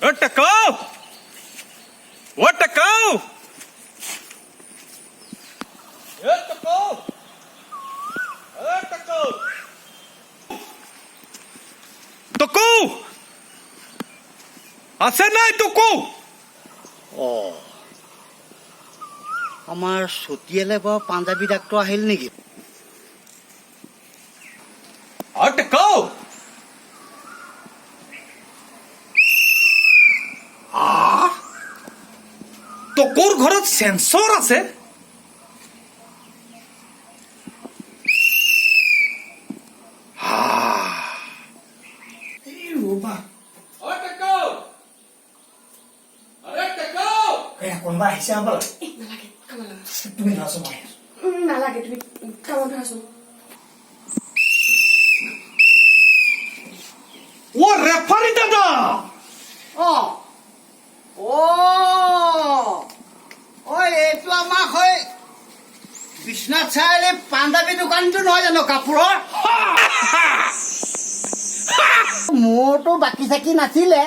Otakau! Otakau! Otakau! Otakau! Toku! আছে নাই তোকো আমাৰ সতিয়ালে বাৰু পাঞ্জাবী ডাক্তৰ আহিল নেকি অটকো তোকোৰ ঘৰত সেন্সৰ আছে কোনোবা আহিছে আবাৰ নালাগে কাম নালাগে তুমি ধৰাছো মই নালাগে তুমি কামত ধৰাছো ও ৰেফাৰি দাদা এইটো আমাক হয় বিশ্বনাথ চাৰিআলি পাঞ্জাবী দোকানটো নহয় জানো কাপোৰৰ মোৰতো বাকী চাকি নাছিলে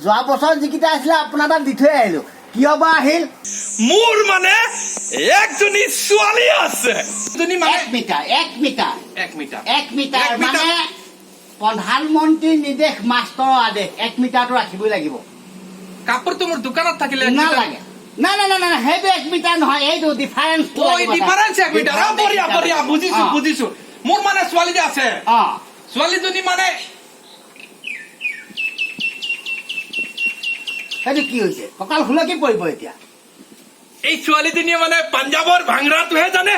যোৱা বছৰ যিকেইটা আছিলে আপোনাৰ তাত দি থৈ আহিলো কিয় বা আহিল মোৰ মানে একজনী ছোৱালী আছে জনী মানে 1 metre 1 metre 1 metre 1 metre 1 metre. মানে প্ৰধানমন্ত্ৰী নিৰ্দেশ মাষ্টৰৰ আদেশ 1 মিটাৰটো ৰাখিবই লাগিব কাপোৰটো মোৰ দোকানত থাকিলে নালাগে না না না না সেইটো 1 মিটাৰ নহয় এইটো ডিফাৰেন্স ওই ডিফাৰেন্স 1 মিটাৰ বঢ়িয়া বঢ়িয়া বুজিছো বুজিছো মোৰ মানে ছোৱালী যে আছে ছোৱালীজনী মানে সেইটো কি হৈছে কঁকাল খুলকি পৰিব এতিয়া এই ছোৱালীজনীয়ে মানে পাঞ্জাবৰ ভাংৰাটোহে জানে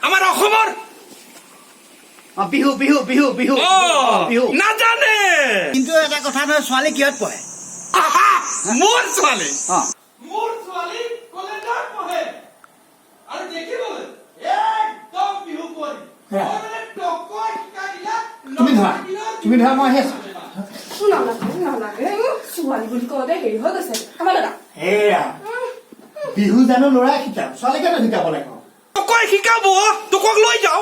আমাৰ অসমৰ বিহু বিহু বিহু বিহু বিহু নাজানে কিন্তু এটা কথা নহয় ছোৱালী কিহত পঢ়ে মোৰ ছোৱালী অ মোৰ ছোৱালী কলেজত পঢ়ে আৰু দেখিবলৈ একদম বিহু পৰি তুমি ধৰা মই আহি আছো নালাগে ছোৱালী বুলি কওঁতে হেৰি হৈ গৈছে কামত দাদা এয়া বিহু জানো ল'ৰাই শিকাম ছোৱালীকে শিকাব লাগিব তোক শিকাব তোক লৈ যাও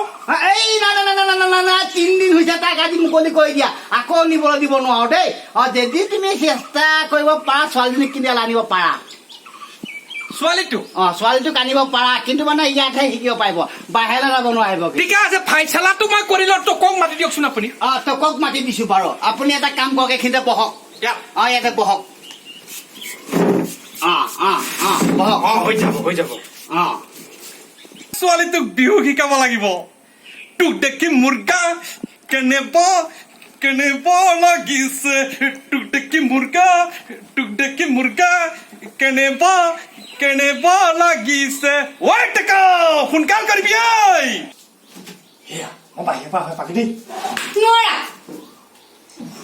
এই না না না না না না না 3 দিন হৈছে তাক আজি মুকলি কৰি দিয়া আকৌ নিবলৈ দিব নোৱাৰো দেই যদি তুমি চেষ্টা কৰিব পাৰা ছোৱালীজনীক কিনি আনিব পাৰা ছোৱালীটো ছোৱালীটোক আনিব পাৰা কিন্তু মানে ইয়াতহে শিকিব পাৰিব বাহিৰলৈ যাব নোৱাৰিব ঠিক আছে ফাইচলাটো মই কৰিলো তোক মাতি দিয়কচোন আপুনি তোকক মাতি দিছো বাৰু আপুনি এটা কাম কৰক এইখিনিতে বহক ইয়াতে বহক বহক হৈ যাব ছোৱালীটোক বিহু শিকাব লাগিব তোক দেখি মুৰ্গা কেনেব লাগিছে তোক দেখি মুৰ্গা কেনেব লাগিছে ঐ টেকা সোনকাল কৰিবি ঐ এয়া মই বাহিৰৰ পৰা পাকি দেই নোৱাৰা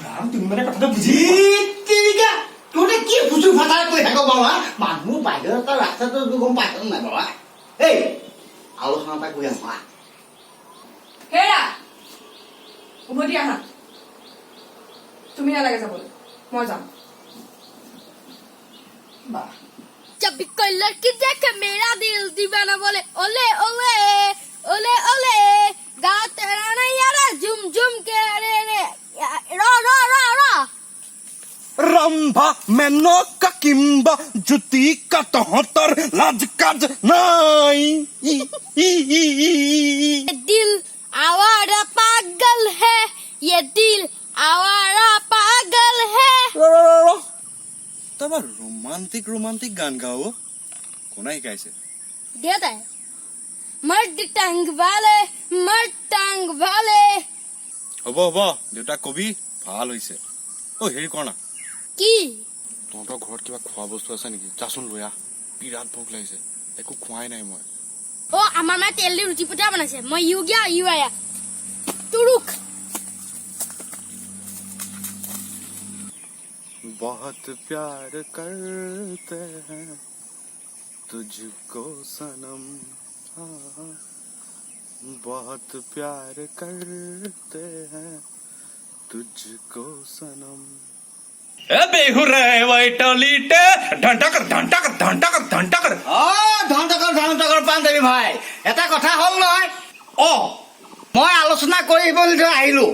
ৰাম তুমি মানে কথাটো বুজি তোৰে কি ফুচু ফাটাৰ কৰি থাক বাৰু মানুহ বাহিৰত ৰাস্তাটো গম পাইছ নাই বাৰু এই আলোচনা এটা কৰি আহা হেৰা উভতি আহা তুমি নালাগে যাবলৈ মই যাম जब भी कोई लड़की देखे मेरा दिल दीवाना बोले ओले ओले ओले ओले गा तेरा नहीं यार झुम झुम के रे रे रो रो रो रो रंभा मेनका किंबा जुती का तोहतर लाज काज नाई ये दिल आवारा पागल है ये दिल आवारा पागल है तब रोमांटिक गान गाओ कोना शिकाइছে देता है मर्द टांग वाले হ'ব দেউতা কবি ভাল হৈছে ও হেৰি কৰ না की তহঁতৰ ঘৰত কিবা খোৱা বস্তু আছে নেকি যাচোন লৈ আহ বিৰাট ভোক লাগিছে একো খোৱাই নাই মই ओ আমার মা তেল দি রুটি পুটা বানাইছে মই ইউ গিয়া ইউ আয়া তুরুক बहुत प्यार करते हैं तुझको सनम बहुत प्यार करते हैं तुझको सनम ए बेहुरे वाइटलिटे ढंटाकर ধন্টকৰ পাঞ্জাবী ভাই এটা কথা হ'ল নহয় মই আলোচনা কৰিব আহিলো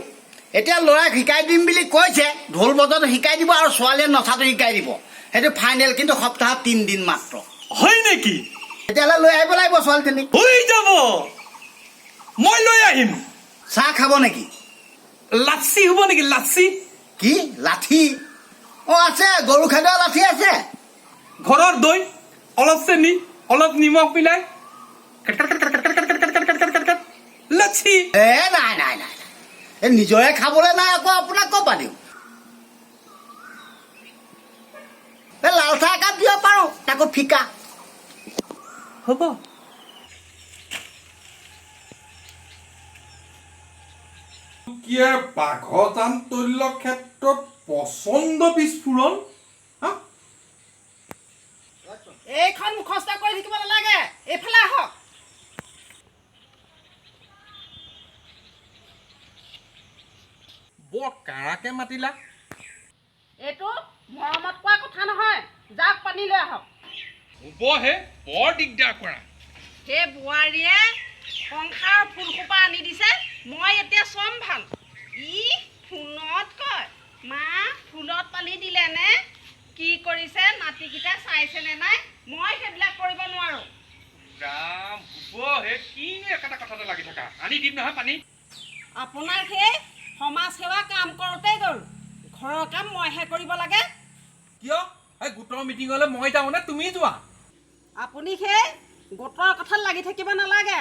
এতিয়া ল'ৰাক শিকাই দিম বুলি কৈছে, ঢোল বজাটো শিকাই দিব আৰু ছোৱালীয়ে নচাটো শিকাই দিব। সেইটো ফাইনেল, কিন্তু সপ্তাহত 3 দিন মাত্ৰ। হয় নেকি? তেতিয়াহ'লে লৈ আহিব লাগিব ছোৱালীজনীক। হৈ যাব, মই লৈ আহিম। চাহ খাব নেকি? লাচ্ছি হ'ব নেকি? লাচ্ছি? কি লাঠি? অ' আছে, গৰু খেদোৱা লাঠি আছে। ঘৰৰ দৈ, অলপ চেনি, অলপ নিমখ মিলাই লাচ্ছি। নাই নাই নাই, এই নিজৰে খাবলৈ নাই, আকৌ আপোনাক ক'ৰ পৰা দিওঁ? এই লাল চাহ একাপ দিব পাৰোঁ, তাকো ফিকা। হ'ব। বাঘজান তৈল ক্ষেত্ৰত পচন্দ বিস্ফোৰণ। এইখন মুখস্থ কৰি থাকিব নালাগে, এইফালে আহক। বৰ কাৰাকে মাতিলা। এইটো মৰমত কোৱা কথা নহয়, যাওক পানী লৈ আহক। হ'বহে, বৰ দিগদাৰ কৰা। সেই বোৱাৰীয়ে সংসাৰৰ ফুলসোপা আনি দিছে, মই এতিয়া চম ভাল। ই ফোনত কয়, মা ফুলত পানী দিলে নে, কি কৰিছে, নাতিকেইটা চাইছেনে নাই, মই সেইবিলাক কৰিব নোৱাৰোঁ। ৰাম, হ'বহে, কিনো একেটা কথাতে লাগি থাকা। আনি দিম নহয় পানী। আপোনাৰ সেই সমাজ সেৱা কাম কৰোঁতেই গ'ল, ঘৰৰ কাম মইহে কৰিব লাগে। কিয়? এই গোটৰ মিটিঙলৈ মই যাওঁনে তুমি যোৱা? আপুনি সেই গোটৰ কথাত লাগি থাকিব নালাগে।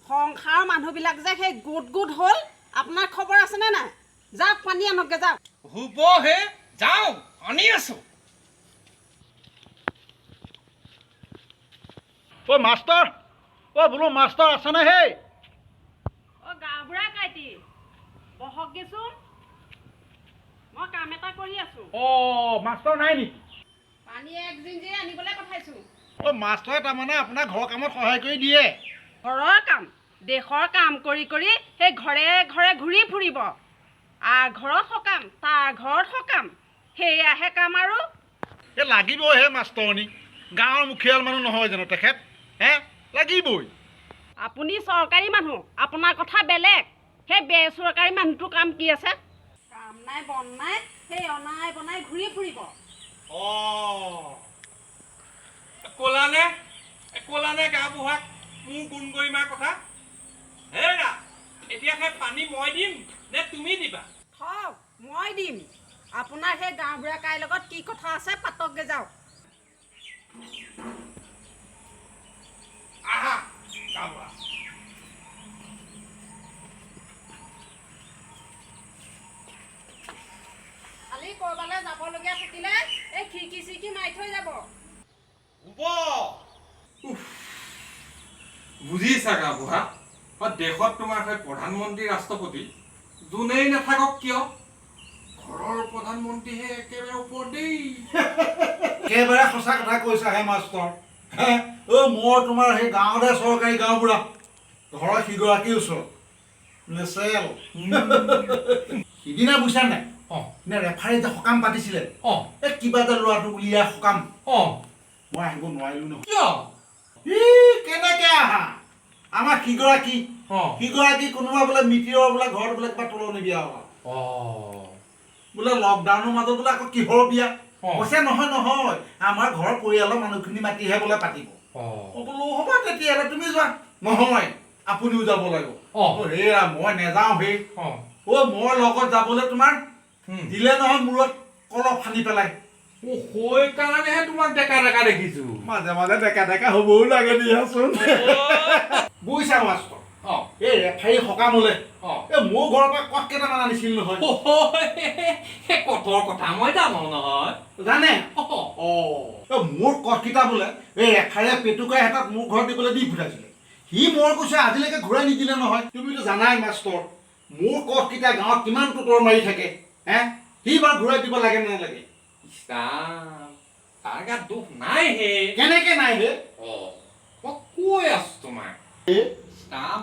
সংসাৰৰ মানুহবিলাক যে সেই গোট হ'ল, আপোনাৰ খবৰ আছেনে নাই? যাওক পানী আনকগে, যাওক। হ'বহে, যাওঁ, আনি আছো। অ' মাষ্টৰ, অ' বোলো মাষ্টৰ আছেনে? হেই অ' গাঁওবুঢ়া কাইটি, বহকগেচোন, মই কাম এটা কৰি আছো। অ' মাষ্টৰ নাই নেকি? পানী 1 জিঞ্জি আনিবলৈ পঠাইছো। অ' মাষ্টৰে তাৰমানে আপোনাৰ ঘৰৰ কামত সহায় কৰি দিয়ে? ঘৰৰ কাম, দেশৰ কাম কৰি কৰি সেই ঘৰে ঘৰে ঘূৰি ফুৰিব। ঘৰত সকাম, তাৰ ঘৰত সকাম, সেয়াহে কাম আৰু। এই লাগিবহে মাষ্টৰণী, গাঁৱৰ মুখিয়াল মানুহ নহয় জানো তেখেত? লাগিবই। আপুনি চৰকাৰী মানুহ, আপোনাৰ কথা বেলেগ। সেই বেচৰকাৰী মানুহটোৰ কাম কি আছে? কাম নাই বন নাই, সেই অনাই বনাই ঘূৰি ফুৰিব। ক'লানে গাঁওবুঢ়াক মোৰ গুণ গৰিমাৰ কথা? হেৰা, এতিয়া সেই পানী মই দিম নে তুমি দিবা? থওক, মই দিম। আপোনাৰ সেই গাঁওবুঢ়া কাইৰ লগত কি কথা আছে, পাতকগে, যাওক। আহা গাঁওবুঢ়া। খালি ক'ৰবালৈ যাবলগীয়া থাকিলে এই খিৰিকি চিৰিকি মাৰি থৈ যাব। বুজিছা গাঁওবুঢ়া, দেশত তোমাৰ সেই প্ৰধানমন্ত্ৰী ৰাষ্ট্ৰপতি যোনেই নাথাকক কিয়, ঘৰৰ প্ৰধানমন্ত্ৰীহে একেবাৰে ওপৰত দেই। একেবাৰে সঁচা কথা কৈছা হে মাষ্টৰ। মই তোমাৰ সেই গাঁৱতে চৰকাৰী গাঁওবুঢ়া, ঘৰৰ সিগৰাকীৰ ওচৰত নেচেল। সিদিনা বুজিছা নাই, ৰেফাৰী যে সকাম পাতিছিলে, এই কিবা এটা ল'ৰাটো উলিয়াই সকাম, মই আহিব নোৱাৰিলো নহয়। কিয়? কেনেকে আহা? আমাৰ সিগৰাকী কোনোবা বোলে মিতিৰৰ বোলে ঘৰত বোলে কিবা তোলনি বিয়া হ'ল, বোলে লকডাউনৰ মাজত বোলে আকৌ কিহৰ বিয়া কৈছে। নহয় নহয়, আমাৰ ঘৰৰ পৰিয়ালৰ মানুহখিনি মাতিহে বোলে পাতিব। বোলো হ'ব তেতিয়াহ'লে তুমি যোৱা। নহয়, আপুনিও যাব লাগিব। হেৰা, মই নেযাওঁ হে। মই লগত যাবলৈ তোমাৰ দিলে নহয় মূৰত কলপ সানি পেলাই। সেইকাৰণেহে তোমাক ডেকা ডেকা দেখিছো। মাজে মাজে ডেকা ডেকা হ'বও লাগে দিয়াচোন। বুজিছা মাষ্টৰ, এই ৰেফাৰী সকাম হলে মোৰ ঘৰৰ পৰা কঠ কেইটামান আনিছিল নহয়। কঠৰ কথা মই জানো নহয়। জানে? মোৰ কঠকেইটা বোলে এই ৰেফাৰীয়ে পেটুকাই হাতত মোৰ ঘৰত দিবলৈ দি পঠাইছিলে। সি মই কৈছে আজিলৈকে ঘূৰাই নিদিলে নহয়। তুমিতো জানাই মাষ্টৰ, মোৰ কঠকেইটা গাঁৱত কিমান তোতৰ মাৰি থাকে। সি বাৰু ঘূৰাই দিব লাগে নে নালাগে? তাৰ গাত দুখ নাই হে। কেনেকে নাই হে? মই কৈ আছো তোমাক,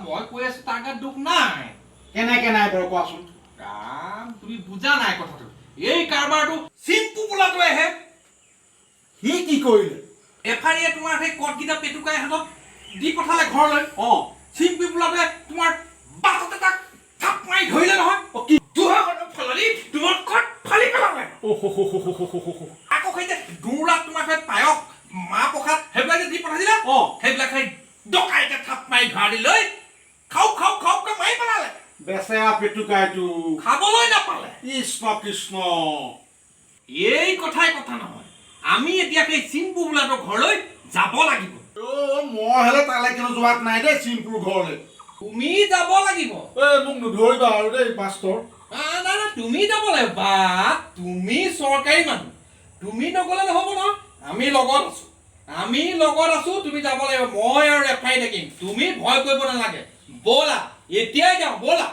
মই কৈ আছো তাৰ গাত দুখ নাই। কেনেকে নাই বাৰু কোৱাচোন? তুমি বুজা নাই কথাটো। এই কাৰবাৰটো চিম্পু বোলাটোৱেহে। সি কি কৰিলে? ৰেফাৰীয়ে তোমাৰ সেই কঠকেইটা পেটুকাই হাতত দি পঠালে ঘৰলৈ। চিম্পু বোলাটোৱে তোমাৰ বাটতে তাক থাপ মাৰি ধৰিলে নহয়। কি ফালি তোমাৰ কট ফালি পেলালে আকৌ সেই যে দৌৰাত তোমাক সেই পায়স মাহ প্ৰসাদ সেইবিলাক যে দি পঠাইছিলা সেইবিলাক সেই ডকাইতে থাপ মাৰি ঘাৰি লৈ খাওক খাওক খাওককে মাৰি পেলালে বেচেৰা পেটুকাইটো খাবলৈ নাপালে কৃষ্ণ কৃষ্ণ এই কথাই কথা নহয় আমি এতিয়া সেই চিম্পু বোলাটোৰ ঘৰলৈ যাব লাগিব মই হ'লে তালৈ কিন্তু যোৱাত নাই দেই চিম্পুৰ ঘৰলৈ তুমি যাব লাগিব মোক নধৰিবা আৰু দেই মাষ্টৰ না তুমি যাব লাগিব বা তুমি চৰকাৰী মানুহ তুমি নগ'লে নহ'ব নহয় আমি লগত আছো তুমি যাব লাগিব মই আৰু ৰেফাৰী থাকিম তুমি ভয় কৰিব নালাগে ব'লা এতিয়াই যাওঁ ব'লা